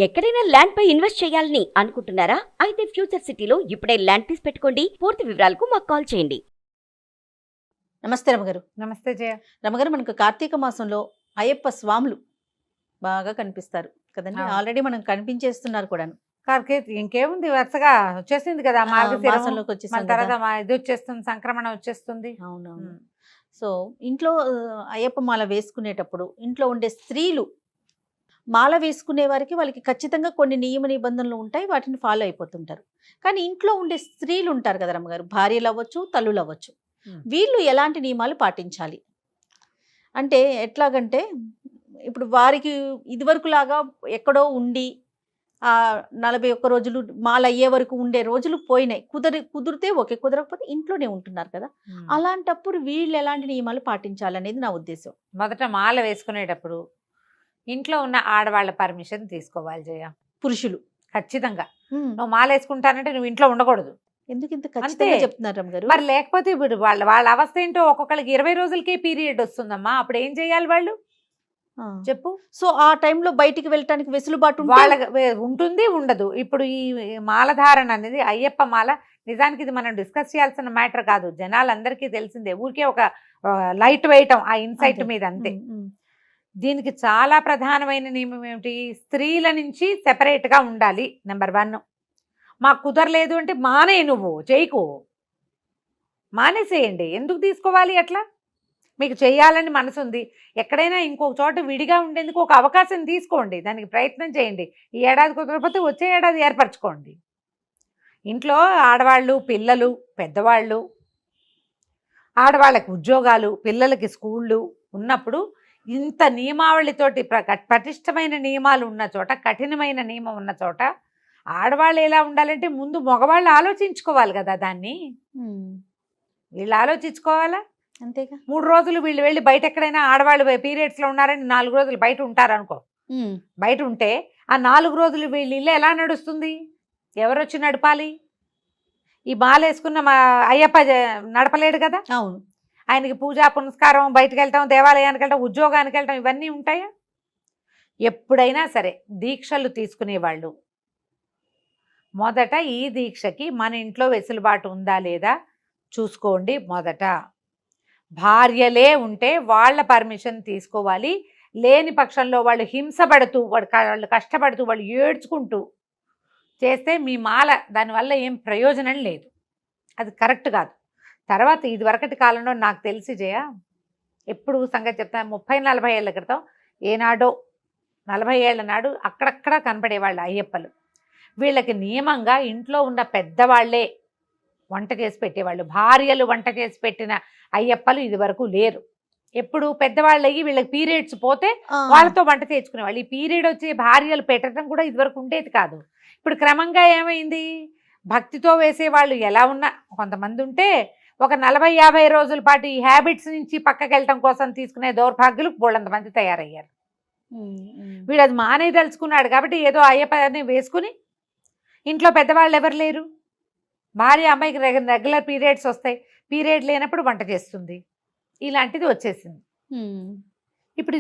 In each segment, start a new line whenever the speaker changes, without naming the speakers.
ఎక్కడైనా ల్యాండ్ పై ఇన్వెస్ట్ చేయాలని అనుకుంటున్నారా? అయితే ఫ్యూచర్ సిటీలో ఇప్పుడే ల్యాండ్ తీసి పెట్టుకోండి. పూర్తి వివరాలకు మాకు కాల్ చేయండి.
నమస్తే రమగారు.
నమస్తే జయ.
రమగారు, మనకు కార్తీక మాసంలో అయ్యప్ప స్వాములు బాగా కనిపిస్తారు కదండి.
అవును.
ఆల్రెడీ మనం కనిపించేస్తున్నారు కూడాను.
ఇంకేముంది, వరుసగా వచ్చేసింది కదా మార్గశిరం.
మాసంలోకి
మన
వచ్చేసాం
తర్వాత
కదా.
ఇది వచ్చేస్తుంది, సంక్రమణ వచ్చేస్తుంది.
అవునవును.
ఉమ్.
సో ఇంట్లో అయ్యప్ప మాల వేసుకునేటప్పుడు ఇంట్లో ఉండే స్త్రీలు మాల వేసుకునే వారికి వాళ్ళకి ఖచ్చితంగా కొన్ని నియమ నిబంధనలు ఉంటాయి, వాటిని ఫాలో అయిపోతుంటారు. కానీ ఇంట్లో ఉండే స్త్రీలు ఉంటారు కదా రమ్మగారు, భార్యలు అవ్వచ్చు, తల్లులు అవ్వచ్చు, వీళ్ళు ఎలాంటి నియమాలు పాటించాలి? అంటే ఎట్లాగంటే ఇప్పుడు వారికి ఇదివరకు లాగా ఎక్కడో ఉండి 41 రోజులు మాల అయ్యే వరకు ఉండే రోజులు పోయినాయి. కుదిరితే ఓకే, కుదరకపోతే ఇంట్లోనే ఉంటున్నారు కదా. అలాంటప్పుడు వీళ్ళు ఎలాంటి నియమాలు పాటించాలనేది నా ఉద్దేశం.
మొదట మాల వేసుకునేటప్పుడు ఇంట్లో ఉన్న ఆడవాళ్ళ పర్మిషన్ తీసుకోవాలి జయ.
పురుషులు
ఖచ్చితంగా నువ్వు మాల వేసుకుంటానంటే నువ్వు ఇంట్లో ఉండకూడదు.
ఎందుకు ఇంత ఖచ్చితంగా చెప్తున్నారు రమ్మగారు?
మరి లేకపోతే ఇప్పుడు వాళ్ళ అవస్థ ఏంటో, ఒక్కొక్కరికి 20 రోజులకే పీరియడ్ వస్తుందమ్మా. అప్పుడు ఏం చేయాలి వాళ్ళు చెప్పు.
సో ఆ టైంలో బయటికి వెళ్ళటానికి వెసులుబాటు
వాళ్ళ ఉంటుంది, ఉండదు. ఇప్పుడు ఈ మాలధారణ అనేది అయ్యప్ప మాల నిజానికి ఇది మనం డిస్కస్ చేయాల్సిన మ్యాటర్ కాదు, జనాలందరికీ తెలిసిందే. ఊరికే ఒక లైట్ వేయటం ఆ ఇన్సైట్ మీద అంతే. దీనికి చాలా ప్రధానమైన నియమం ఏమిటి? స్త్రీల నుంచి సెపరేట్గా ఉండాలి. నెంబర్ 1. మాకు కుదరలేదు అంటే మానే, నువ్వు చేయకు, మానేసేయండి. ఎందుకు తీసుకోవాలి అట్లా? మీకు చేయాలని మనసు ఉంది, ఎక్కడైనా ఇంకొక చోట విడిగా ఉండేందుకు ఒక అవకాశం తీసుకోండి, దానికి ప్రయత్నం చేయండి. ఈ ఏడాది కుదరకపోతే వచ్చే ఏడాది ఏర్పరచుకోండి. ఇంట్లో ఆడవాళ్ళు, పిల్లలు, పెద్దవాళ్ళు, ఆడవాళ్ళకి ఉద్యోగాలు, పిల్లలకి స్కూళ్ళు ఉన్నప్పుడు ఇంత నియమావళితోటి పటిష్టమైన నియమాలు ఉన్న చోట, కఠినమైన నియమం ఉన్న చోట ఆడవాళ్ళు ఎలా ఉండాలంటే ముందు మగవాళ్ళు ఆలోచించుకోవాలి కదా దాన్ని. వీళ్ళు ఆలోచించుకోవాలా?
అంతేగా.
3 రోజులు వీళ్ళు వెళ్ళి బయట ఎక్కడైనా ఆడవాళ్ళు పీరియడ్స్లో ఉన్నారని 4 రోజులు బయట ఉంటారనుకో. బయట ఉంటే ఆ 4 రోజులు వీళ్ళు ఇల్లు ఎలా నడుస్తుంది? ఎవరు వచ్చి నడపాలి? ఈ మాల వేసుకున్న మా అయ్యప్ప నడపలేడు కదా.
అవును.
ఆయనకి పూజా పునస్కారం, బయటకు వెళ్తాం, దేవాలయానికి వెళ్తాం, ఉద్యోగానికి వెళ్తాం, ఇవన్నీ ఉంటాయా? ఎప్పుడైనా సరే దీక్షలు తీసుకునేవాళ్ళు మొదట ఈ దీక్షకి మన ఇంట్లో వెసులుబాటు ఉందా లేదా చూసుకోండి. మొదట భార్యలే ఉంటే వాళ్ళ పర్మిషన్ తీసుకోవాలి. లేని పక్షంలో వాళ్ళు హింసపడుతూ, వాళ్ళు కష్టపడుతూ, వాళ్ళు ఏడ్చుకుంటూ చేస్తే మీ మాల దానివల్ల ఏం ప్రయోజనం లేదు, అది కరెక్ట్ కాదు. తర్వాత ఇది వరకటి కాలంలో నాకు తెలిసి జయ, ఎప్పుడు సంగతి చెప్తాను, 30-40 ఏళ్ల క్రితం ఏనాడో 40 ఏళ్ల నాడు అక్కడక్కడ కనపడేవాళ్ళు అయ్యప్పలు. వీళ్ళకి నియమంగా ఇంట్లో ఉన్న పెద్దవాళ్లే వంట చేసి పెట్టేవాళ్ళు. భార్యలు వంట చేసి పెట్టిన అయ్యప్పలు ఇది వరకు లేరు. ఎప్పుడు పెద్దవాళ్ళు అయ్యి వీళ్ళకి పీరియడ్స్ పోతే వాళ్ళతో వంట చేసుకునేవాళ్ళు. ఈ పీరియడ్ వచ్చి భార్యలు పెట్టడం కూడా ఇదివరకు ఉండేది కాదు. ఇప్పుడు క్రమంగా ఏమైంది, భక్తితో వేసేవాళ్ళు ఎలా ఉన్నా కొంతమంది ఉంటే ఒక 40-50 రోజుల పాటు ఈ హ్యాబిట్స్ నుంచి పక్కకి వెళ్ళటం కోసం తీసుకునే దౌర్భాగ్యులు బోళ్ళంతమంది తయారయ్యారు. వీడు అది మానే తలుచుకున్నాడు కాబట్టి ఏదో అయ్యప్పని వేసుకుని ఇంట్లో పెద్దవాళ్ళు ఎవరు లేరు. భార్య అమ్మాయికి రెగ్యులర్ పీరియడ్స్ వస్తాయి, పీరియడ్ లేనప్పుడు వంట చేస్తుంది, ఇలాంటిది వచ్చేసింది. ఇప్పుడు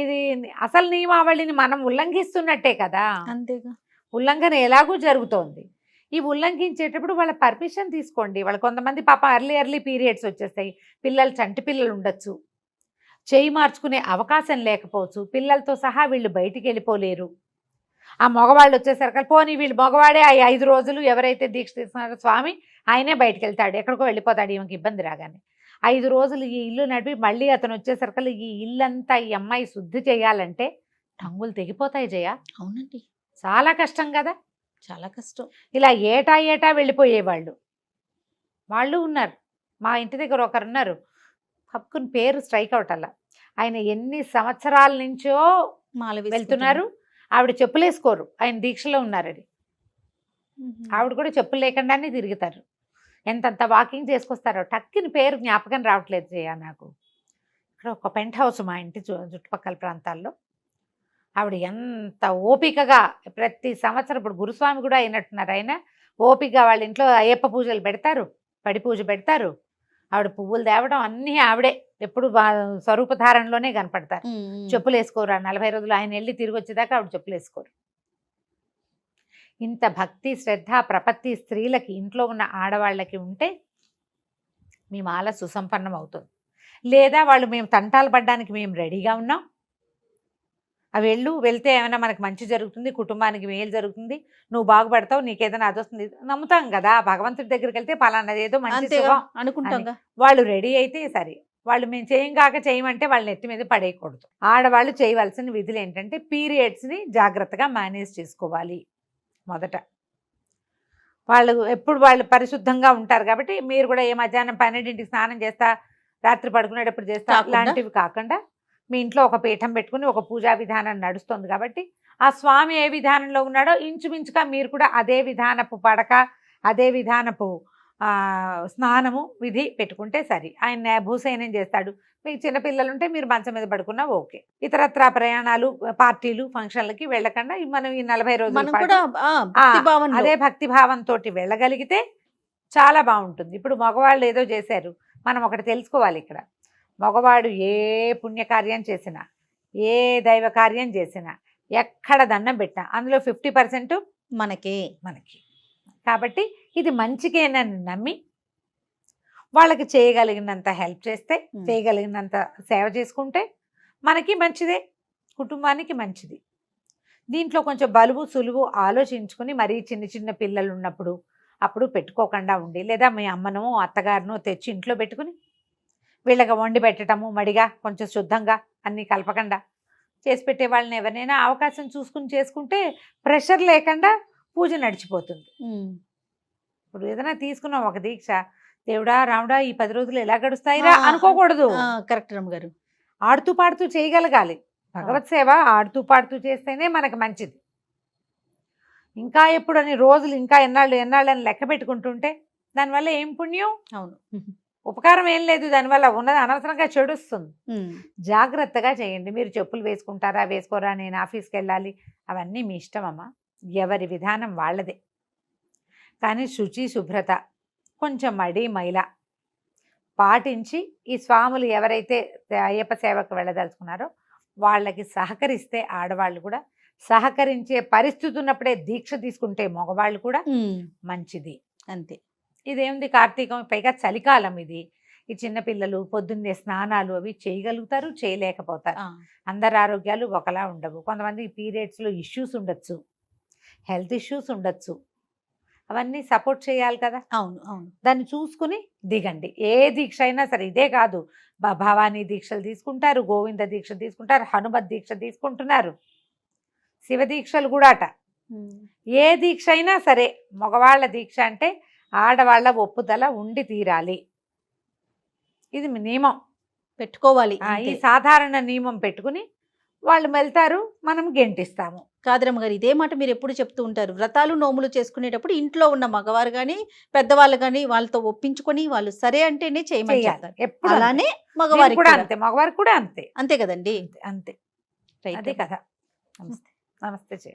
ఇది అసలు నియమావళిని మనం ఉల్లంఘిస్తున్నట్టే కదా.
అంతేగా.
ఉల్లంఘన ఎలాగూ జరుగుతోంది. ఈ ఉల్లంఘించేటప్పుడు వాళ్ళ పర్మిషన్ తీసుకోండి. వాళ్ళు కొంతమంది పాప ఎర్లీ పీరియడ్స్ వచ్చేస్తాయి, పిల్లలు చంటి పిల్లలు ఉండొచ్చు, చేయి మార్చుకునే అవకాశం లేకపోవచ్చు, పిల్లలతో సహా వీళ్ళు బయటికి వెళ్ళిపోలేరు. ఆ మగవాళ్ళు వచ్చేసరికి పోనీ వీళ్ళు మగవాడే 5 రోజులు ఎవరైతే దీక్ష తీసుకున్నారో స్వామి ఆయనే బయటకు వెళ్తాడు, ఎక్కడికో వెళ్ళిపోతాడు, ఈమెకి ఇబ్బంది రాగానే. 5 రోజులు ఈ ఇల్లు నడిపి మళ్ళీ అతను వచ్చేసరికి ఈ ఇల్లంతా ఈ అమ్మాయి శుద్ధి చేయాలంటే టంగులు తెగిపోతాయి జయ.
అవునండి,
చాలా కష్టం కదా,
చాలా కష్టం.
ఇలా ఏటా వెళ్ళిపోయేవాళ్ళు వాళ్ళు ఉన్నారు. మా ఇంటి దగ్గర ఒకరున్నారు, పప్పుకుని పేరు స్ట్రైక్ అవుట్ అలా. ఆయన ఎన్ని సంవత్సరాల నుంచో వెళ్తున్నారు, ఆవిడ చెప్పులు వేసుకోరు, ఆయన దీక్షలో ఉన్నారని. ఆవిడ కూడా చెప్పులు లేకుండానే తిరుగుతారు, ఎంతంత వాకింగ్ చేసుకొస్తారో. టక్కిని పేరు జ్ఞాపకం రావట్లేదు జయ నాకు. ఇక్కడ ఒక పెంట్ హౌస్ మా ఇంటి చుట్టుపక్కల ప్రాంతాల్లో. ఆవిడ ఎంత ఓపికగా ప్రతి సంవత్సరం, ఇప్పుడు గురుస్వామి కూడా అయినట్టున్నారు ఆయన, ఓపికగా వాళ్ళ ఇంట్లో అయ్యప్ప పూజలు పెడతారు, పడి పూజ పెడతారు, ఆవిడ పువ్వులు తేవడం అన్నీ ఆవిడే. ఎప్పుడు స్వరూపధారణలోనే కనపడతారు. చెప్పులు వేసుకోరు. 40 రోజులు ఆయన వెళ్ళి తిరిగి వచ్చేదాకా ఆవిడ చెప్పులు వేసుకోరు. ఇంత భక్తి శ్రద్ధ ప్రపత్తి స్త్రీలకి ఇంట్లో ఉన్న ఆడవాళ్ళకి ఉంటే మీ మాల సుసంపన్నం అవుతుంది. లేదా వాళ్ళు మేము తంటాలు పడ్డానికి మేము రెడీగా ఉన్నాం, అవి వెళ్తే ఏమైనా మనకు మంచి జరుగుతుంది, కుటుంబానికి మేలు జరుగుతుంది, నువ్వు బాగుపడతావు, నీకేదైనా అది వస్తుంది, నమ్ముతాం కదా. భగవంతుడి దగ్గరికి వెళ్తే పలానాది ఏదో మంచి శుభం
అనుకుంటాం.
వాళ్ళు రెడీ అయితే సరే. వాళ్ళు మేము చేయమంటే వాళ్ళని ఎత్తి మీద పడేయకూడదు. ఆడవాళ్ళు చేయవలసిన విధులు ఏంటంటే పీరియడ్స్ని జాగ్రత్తగా మేనేజ్ చేసుకోవాలి. మొదట వాళ్ళు పరిశుద్ధంగా ఉంటారు కాబట్టి మీరు కూడా ఏ మధ్యాహ్నం 12ంటికి స్నానం చేస్తా, రాత్రి పడుకునేటప్పుడు చేస్తా లాంటివి కాకుండా మీ ఇంట్లో ఒక పీఠం పెట్టుకుని ఒక పూజా విధానం నడుస్తుంది కాబట్టి ఆ స్వామి ఏ విధానంలో ఉన్నాడో ఇంచుమించుగా మీరు కూడా అదే విధానపు పడక, అదే విధానపు స్నానము విధి పెట్టుకుంటే సరి. ఆయన భూసైనం చేస్తాడు. మీకు చిన్నపిల్లలు ఉంటే మీరు మంచం మీద పడుకున్నా ఓకే. ఇతరత్రా ప్రయాణాలు, పార్టీలు, ఫంక్షన్లకి వెళ్ళకుండా మనం ఈ 40 రోజులు అదే భక్తి భావంతో వెళ్ళగలిగితే చాలా బాగుంటుంది. ఇప్పుడు మగవాళ్ళు ఏదో చేశారు, మనం ఒకటి తెలుసుకోవాలి. ఇక్కడ మగవాడు ఏ పుణ్యకార్యం చేసినా, ఏ దైవ కార్యం చేసినా, ఎక్కడ దండం పెట్టినా అందులో 50% మనకి. కాబట్టి ఇది మంచికేనని నమ్మి వాళ్ళకి చేయగలిగినంత హెల్ప్ చేస్తే, చేయగలిగినంత సేవ చేసుకుంటే మనకి మంచిదే, కుటుంబానికి మంచిది. దీంట్లో కొంచెం బలువు సులువు ఆలోచించుకుని మరీ చిన్న పిల్లలు ఉన్నప్పుడు అప్పుడు పెట్టుకోకుండా ఉండి, లేదా మీ అమ్మనో అత్తగారినో తెచ్చి ఇంట్లో పెట్టుకుని వీళ్ళకి వండి పెట్టడము, మడిగా కొంచెం శుద్ధంగా అన్నీ కలపకుండా చేసి పెట్టే వాళ్ళని ఎవరినైనా అవకాశం చూసుకుని చేసుకుంటే ప్రెషర్ లేకుండా పూజ నడిచిపోతుంది. ఇప్పుడు ఏదైనా తీసుకున్నాం ఒక దీక్ష, దేవుడా రాముడా ఈ 10 రోజులు ఎలా గడుస్తాయిరా అనుకోకూడదు.
కరెక్ట్ రమ్మగారు.
ఆడుతూ పాడుతూ చేయగలగాలి. భగవత్ సేవ ఆడుతూ పాడుతూ చేస్తేనే మనకు మంచిది. ఇంకా ఎప్పుడు అని రోజులు ఇంకా ఎన్నాళ్ళు అని లెక్క పెట్టుకుంటుంటే దానివల్ల ఏం పుణ్యం?
అవును,
ఉపకారం ఏం లేదు. దానివల్ల ఉన్నది అనవసరంగా చెడుస్తుంది. జాగ్రత్తగా చేయండి. మీరు చెప్పులు వేసుకుంటారా వేసుకోరా, నేను ఆఫీస్కి వెళ్ళాలి, అవన్నీ మీ ఇష్టం అమ్మా. ఎవరి విధానం వాళ్ళదే. కానీ శుచి శుభ్రత, కొంచెం మడి మైల పాటించి ఈ స్వాములు ఎవరైతే అయ్యప్ప సేవకు వెళ్ళదలుచుకున్నారో వాళ్ళకి సహకరిస్తే, ఆడవాళ్ళు కూడా సహకరించే పరిస్థితి ఉన్నప్పుడే దీక్ష తీసుకుంటే మగవాళ్ళు కూడా మంచిది.
అంతే.
ఇదేముంది, కార్తీకం, పైగా చలికాలం ఇది. ఈ చిన్నపిల్లలు పొద్దున్నే స్నానాలు అవి చేయగలుగుతారు, చేయలేకపోతారు. అందరి ఆరోగ్యాలు ఒకలా ఉండవు. కొంతమంది పీరియడ్స్లో ఇష్యూస్ ఉండొచ్చు, హెల్త్ ఇష్యూస్ ఉండొచ్చు. అవన్నీ సపోర్ట్ చేయాలి కదా.
అవును అవును.
దాన్ని చూసుకుని దిగండి. ఏ దీక్ష అయినా సరే, ఇదే కాదు, భవానీ దీక్షలు తీసుకుంటారు, గోవింద దీక్ష తీసుకుంటారు, హనుమత్ దీక్ష తీసుకుంటున్నారు, శివ దీక్షలు కూడా అట. ఏ దీక్ష అయినా సరే మగవాళ్ళ దీక్ష అంటే ఆడవాళ్ళ ఒప్పుదల ఉండి తీరాలి. ఇది నియమం
పెట్టుకోవాలి.
ఈ సాధారణ నియమం పెట్టుకుని వాళ్ళు వెళ్తారు, మనం గెంటిస్తాము.
కాదరమ్మ గారు, ఇదే మాట మీరు ఎప్పుడు చెప్తూ ఉంటారు. వ్రతాలు నోములు చేసుకునేటప్పుడు ఇంట్లో ఉన్న మగవారు కానీ పెద్దవాళ్ళు కానీ వాళ్ళతో ఒప్పించుకొని వాళ్ళు సరే అంటేనే చేయమని చెప్తారు. ఎప్పుడు అలానే మగవారికి కూడా అంతే,
మగవారికి కూడా అంతే.
అంతే కదండి.
అంతే. అదే కదా. నమస్తే. నమస్తే.